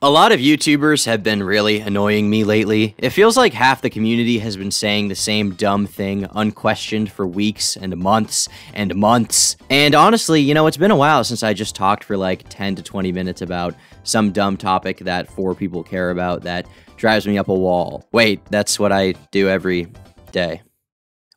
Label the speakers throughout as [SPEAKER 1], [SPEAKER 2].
[SPEAKER 1] A lot of YouTubers have been really annoying me lately. It feels like half the community has been saying the same dumb thing unquestioned for weeks and months and months. And honestly, you know, it's been a while since I just talked for like 10 to 20 minutes about some dumb topic that 4 people care about that drives me up a wall. Wait, that's what I do every day.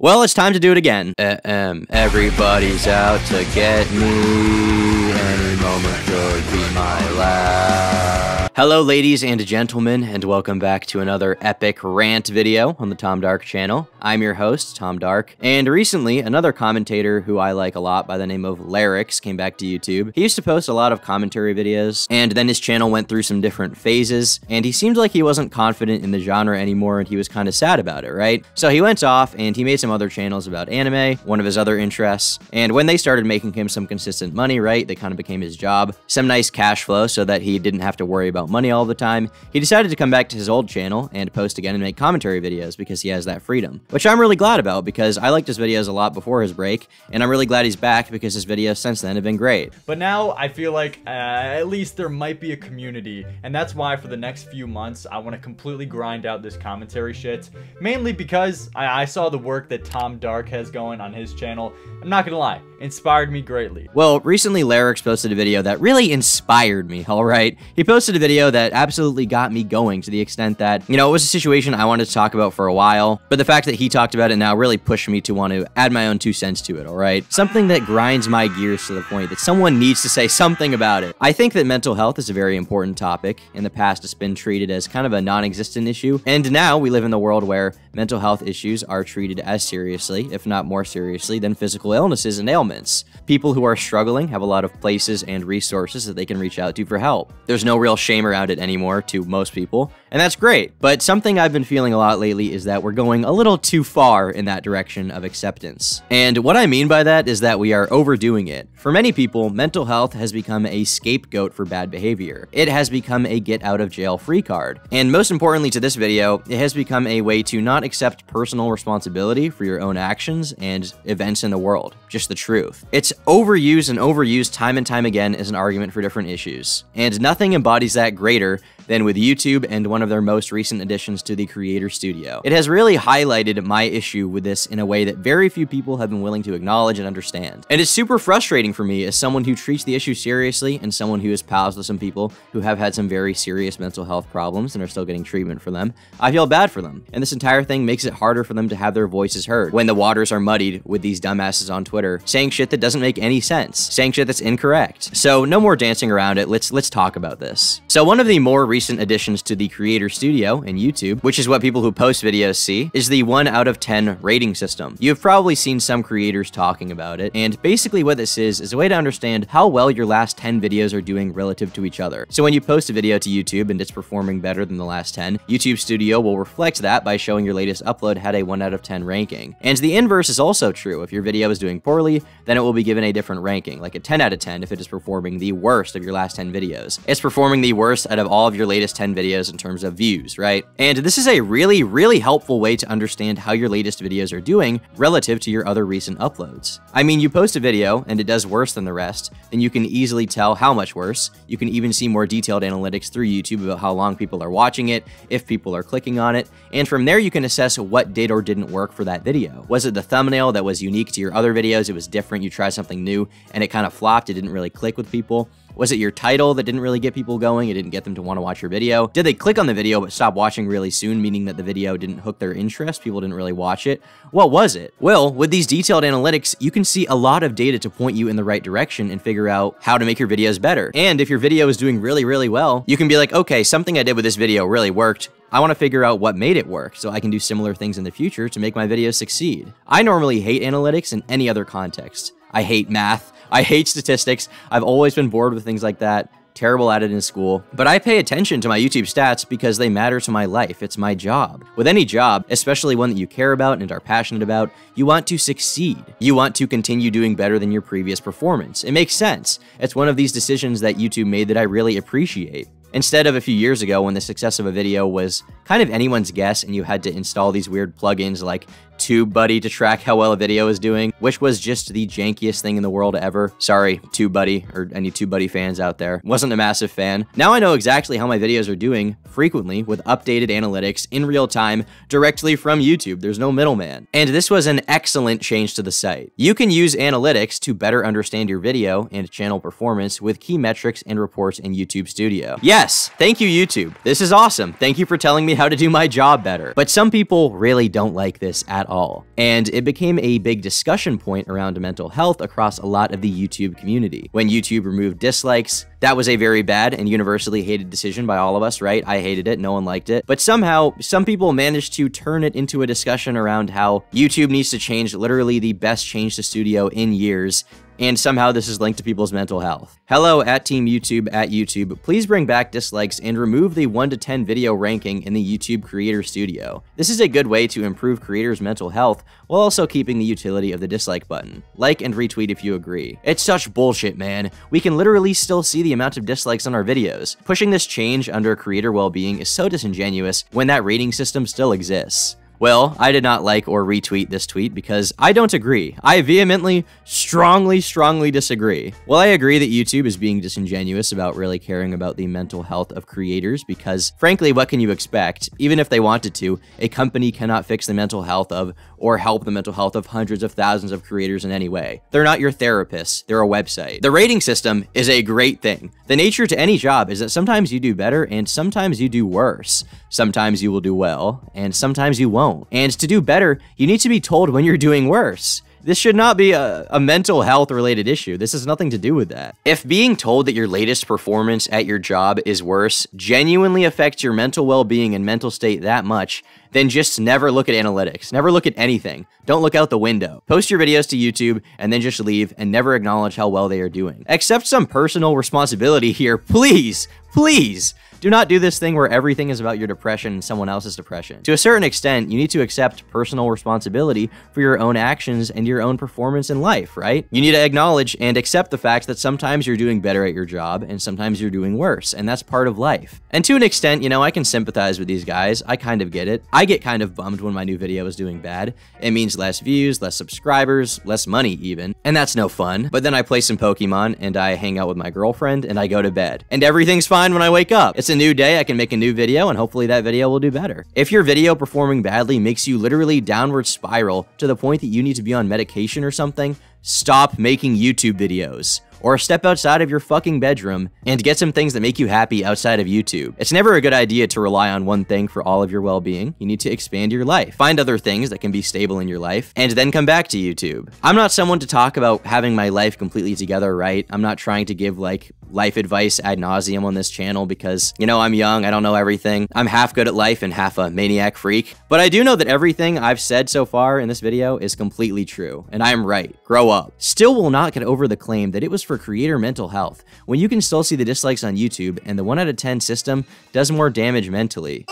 [SPEAKER 1] Well, it's time to do it again. Everybody's out to get me. Any moment could be my last. Hello, ladies and gentlemen, and welcome back to another epic rant video on the Tom Dark channel. I'm your host, Tom Dark, and recently, another commentator who I like a lot by the name of Larix came back to YouTube. He used to post a lot of commentary videos, and then his channel went through some different phases, and he seemed like he wasn't confident in the genre anymore, and he was kind of sad about it, right? So he went off, and he made some other channels about anime, one of his other interests, and when they started making him some consistent money, right, they kind of became his job, some nice cash flow so that he didn't have to worry about money all the time, he decided to come back to his old channel and post again and make commentary videos because he has that freedom, which I'm really glad about because I liked his videos a lot before his break, and I'm really glad he's back because his videos since then have been great.
[SPEAKER 2] But now I feel like at least there might be a community, and that's why for the next few months I want to completely grind out this commentary shit, mainly because I saw the work that Tom Dark has going on his channel. I'm not gonna lie, inspired me greatly.
[SPEAKER 1] Well, recently Larix posted a video that really inspired me, alright? He posted a video that absolutely got me going to the extent that, you know, it was a situation I wanted to talk about for a while, but the fact that he talked about it now really pushed me to want to add my own 2 cents to it, alright? Something that grinds my gears to the point that someone needs to say something about it. I think that mental health is a very important topic. In the past, it's been treated as kind of a non-existent issue, and now we live in the world where mental health issues are treated as seriously, if not more seriously, than physical illnesses and ailments. People who are struggling have a lot of places and resources that they can reach out to for help. There's no real shame around it anymore to most people, and that's great. But something I've been feeling a lot lately is that we're going a little too far in that direction of acceptance. And what I mean by that is that we are overdoing it. For many people, mental health has become a scapegoat for bad behavior. It has become a get out of jail free card. And most importantly to this video, it has become a way to not accept personal responsibility for your own actions and events in the world. Just the truth. It's overused and overused time and time again as an argument for different issues. And nothing embodies that greater than with YouTube and one of their most recent additions to the Creator Studio. It has really highlighted my issue with this in a way that very few people have been willing to acknowledge and understand. And it's super frustrating for me as someone who treats the issue seriously and someone who is pals with some people who have had some very serious mental health problems and are still getting treatment for them. I feel bad for them. And this entire thing makes it harder for them to have their voices heard when the waters are muddied with these dumbasses on Twitter saying shit that doesn't make any sense, saying shit that's incorrect. So no more dancing around it. Let's talk about this. So one of the more recent additions to the Creator Studio in YouTube, which is what people who post videos see, is the 1 out of 10 rating system. You've probably seen some creators talking about it, and basically what this is a way to understand how well your last 10 videos are doing relative to each other. So when you post a video to YouTube and it's performing better than the last 10, YouTube Studio will reflect that by showing your latest upload had a 1 out of 10 ranking. And the inverse is also true. If your video is doing poorly, then it will be given a different ranking, like a 10 out of 10 if it is performing the worst of your last 10 videos. It's performing the worst out of all of your latest 10 videos in terms of views, right? And this is a really, really helpful way to understand how your latest videos are doing relative to your other recent uploads. I mean, you post a video and it does worse than the rest, then you can easily tell how much worse. You can even see more detailed analytics through YouTube about how long people are watching it, if people are clicking on it, and from there you can assess what did or didn't work for that video. Was it the thumbnail that was unique to your other videos? It was different, you tried something new, and it kind of flopped, it didn't really click with people? Was it your title that didn't really get people going? It didn't get them to want to watch your video? Did they click on the video but stop watching really soon, meaning that the video didn't hook their interest? People didn't really watch it? What was it? Well, with these detailed analytics, you can see a lot of data to point you in the right direction and figure out how to make your videos better. And if your video is doing really, really well, you can be like, okay, something I did with this video really worked. I want to figure out what made it work so I can do similar things in the future to make my videos succeed. I normally hate analytics in any other context. I hate math. I hate statistics. I've always been bored with things like that. Terrible at it in school, but I pay attention to my YouTube stats because they matter to my life. It's my job. With any job, especially one that you care about and are passionate about, you want to succeed. You want to continue doing better than your previous performance. It makes sense. It's one of these decisions that YouTube made that I really appreciate. Instead of a few years ago when the success of a video was kind of anyone's guess and you had to install these weird plugins like TubeBuddy to track how well a video is doing, which was just the jankiest thing in the world ever. Sorry, TubeBuddy, or any TubeBuddy fans out there. Wasn't a massive fan. Now I know exactly how my videos are doing frequently with updated analytics in real time directly from YouTube. There's no middleman. And this was an excellent change to the site. You can use analytics to better understand your video and channel performance with key metrics and reports in YouTube Studio. Yes, thank you, YouTube. This is awesome. Thank you for telling me how to do my job better. But some people really don't like this at all. And it became a big discussion point around mental health across a lot of the YouTube community. When YouTube removed dislikes, that was a very bad and universally hated decision by all of us, right? I hated it, no one liked it. But somehow, some people managed to turn it into a discussion around how YouTube needs to change literally the best change to Studio in years, and somehow this is linked to people's mental health. Hello at Team YouTube at YouTube. Please bring back dislikes and remove the 1 to 10 video ranking in the YouTube Creator Studio. This is a good way to improve creators' mental health while also keeping the utility of the dislike button. Like and retweet if you agree. It's such bullshit, man. We can literally still see the amount of dislikes on our videos. Pushing this change under creator well-being is so disingenuous when that rating system still exists. Well, I did not like or retweet this tweet because I don't agree. I vehemently, strongly disagree. Well, I agree that YouTube is being disingenuous about really caring about the mental health of creators because, frankly, what can you expect? Even if they wanted to, a company cannot fix the mental health of or help the mental health of hundreds of thousands of creators in any way. They're not your therapists, they're a website. The rating system is a great thing. The nature to any job is that sometimes you do better and sometimes you do worse. Sometimes you will do well and sometimes you won't. And to do better, you need to be told when you're doing worse. This should not be a mental health related issue. This has nothing to do with that. If being told that your latest performance at your job is worse genuinely affects your mental well-being and mental state that much, then just never look at analytics. Never look at anything. Don't look out the window. Post your videos to YouTube and then just leave and never acknowledge how well they are doing. Accept some personal responsibility here, please. Please. Do not do this thing where everything is about your depression and someone else's depression. To a certain extent, you need to accept personal responsibility for your own actions and your own performance in life, right? You need to acknowledge and accept the fact that sometimes you're doing better at your job and sometimes you're doing worse, and that's part of life. And to an extent, you know, I can sympathize with these guys. I kind of get it. I get kind of bummed when my new video is doing bad. It means less views, less subscribers, less money even, and that's no fun. But then I play some Pokemon and I hang out with my girlfriend and I go to bed. And everything's fine when I wake up. It's a new day, I can make a new video, and hopefully that video will do better. If your video performing badly makes you literally downward spiral to the point that you need to be on medication or something, stop making YouTube videos. Or step outside of your fucking bedroom and get some things that make you happy outside of YouTube. It's never a good idea to rely on one thing for all of your well-being. You need to expand your life. Find other things that can be stable in your life, and then come back to YouTube. I'm not someone to talk about having my life completely together, right? I'm not trying to give, like, life advice ad nauseum on this channel because, you know, I'm young, I don't know everything. I'm half good at life and half a maniac freak. But I do know that everything I've said so far in this video is completely true, and I am right. Grow up. Still will not get over the claim that it was for creator mental health, when you can still see the dislikes on YouTube and the 1 out of 10 system does more damage mentally.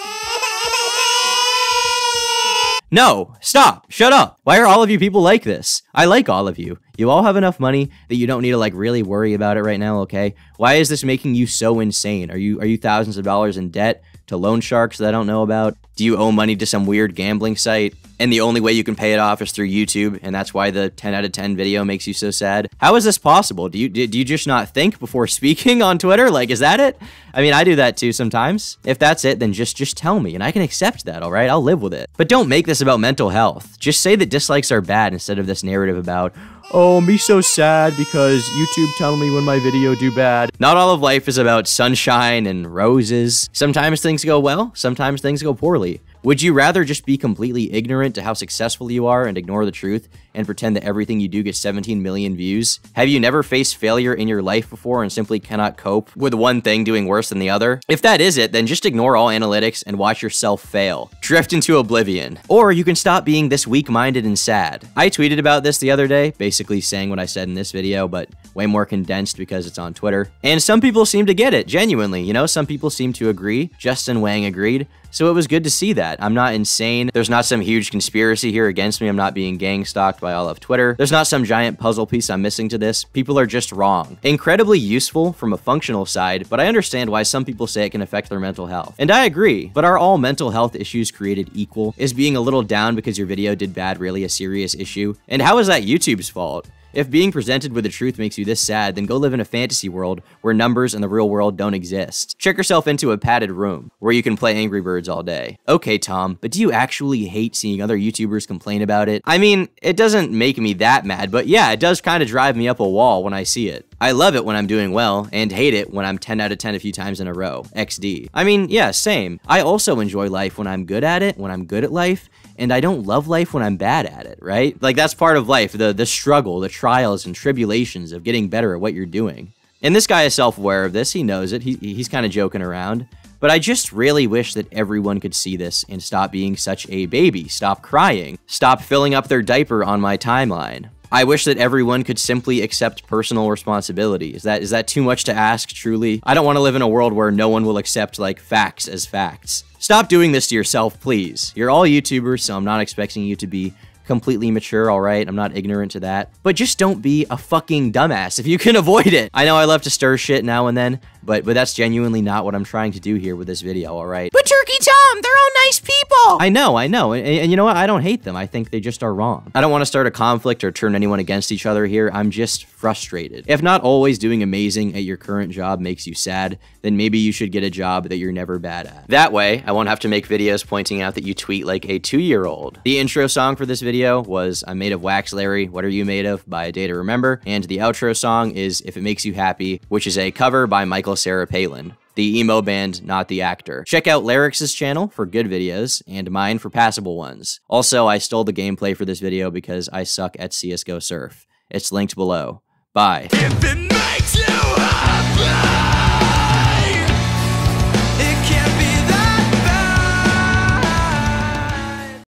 [SPEAKER 1] No, stop, shut up. Why are all of you people like this? I like all of you. You all have enough money that you don't need to like really worry about it right now, okay? Why is this making you so insane? Are you thousands of dollars in debt to loan sharks that I don't know about? Do you owe money to some weird gambling site? And the only way you can pay it off is through YouTube, and that's why the 10 out of 10 video makes you so sad? How is this possible? Do you just not think before speaking on Twitter? Like, is that it? I mean, I do that too sometimes. If that's it, then just tell me, and I can accept that, all right? I'll live with it. But don't make this about mental health. Just say that dislikes are bad instead of this narrative about, oh, me so sad because YouTube tell me when my video do bad. Not all of life is about sunshine and roses. Sometimes things go well, sometimes things go poorly. Would you rather just be completely ignorant to how successful you are and ignore the truth and pretend that everything you do gets 17 million views? Have you never faced failure in your life before and simply cannot cope with one thing doing worse than the other? If that is it, then just ignore all analytics and watch yourself fail. Drift into oblivion. Or you can stop being this weak-minded and sad. I tweeted about this the other day, basically saying what I said in this video, but way more condensed because it's on Twitter. And some people seem to get it, genuinely. You know, some people seem to agree. Justin Wang agreed. So it was good to see that. I'm not insane. There's not some huge conspiracy here against me. I'm not being gang stalked by by all of Twitter. There's not some giant puzzle piece I'm missing to this. People are just wrong. Incredibly useful from a functional side, but I understand why some people say it can affect their mental health. And I agree, but are all mental health issues created equal? Is being a little down because your video did bad really a serious issue? And how is that YouTube's fault? If being presented with the truth makes you this sad, then go live in a fantasy world where numbers and the real world don't exist. Check yourself into a padded room where you can play Angry Birds all day. Okay, Tom, but do you actually hate seeing other YouTubers complain about it? I mean, it doesn't make me that mad, but yeah, it does kind of drive me up a wall when I see it. I love it when I'm doing well, and hate it when I'm 10 out of 10 a few times in a row. XD. I mean, yeah, same. I also enjoy life when I'm good at it, when I'm good at life, and I don't love life when I'm bad at it, right? Like, that's part of life, the struggle, the trials and tribulations of getting better at what you're doing. And this guy is self-aware of this, he knows it, he's kind of joking around. But I just really wish that everyone could see this and stop being such a baby, stop crying, stop filling up their diaper on my timeline. I wish that everyone could simply accept personal responsibility. Is that too much to ask, truly? I don't want to live in a world where no one will accept, like, facts as facts. Stop doing this to yourself, please. You're all YouTubers, so I'm not expecting you to be completely mature, all right? I'm not ignorant to that. But just don't be a fucking dumbass if you can avoid it. I know I love to stir shit now and then, but that's genuinely not what I'm trying to do here with this video, all right? But Turkey Tom, they're all nice people! I know. And you know what? I don't hate them. I think they just are wrong. I don't want to start a conflict or turn anyone against each other here. I'm just frustrated. If not always doing amazing at your current job makes you sad, then maybe you should get a job that you're never bad at. That way, I won't have to make videos pointing out that you tweet like a 2-year-old. The intro song for this video was I'm Made of Wax, Larry, What Are You Made Of by A Day to Remember, and the outro song is If It Makes You Happy, which is a cover by Michael Sarah Palin, the emo band, not the actor. Check out Larix's channel for good videos, and mine for passable ones. Also, I stole the gameplay for this video because I suck at CSGO Surf. It's linked below. Bye. If it makes you happy.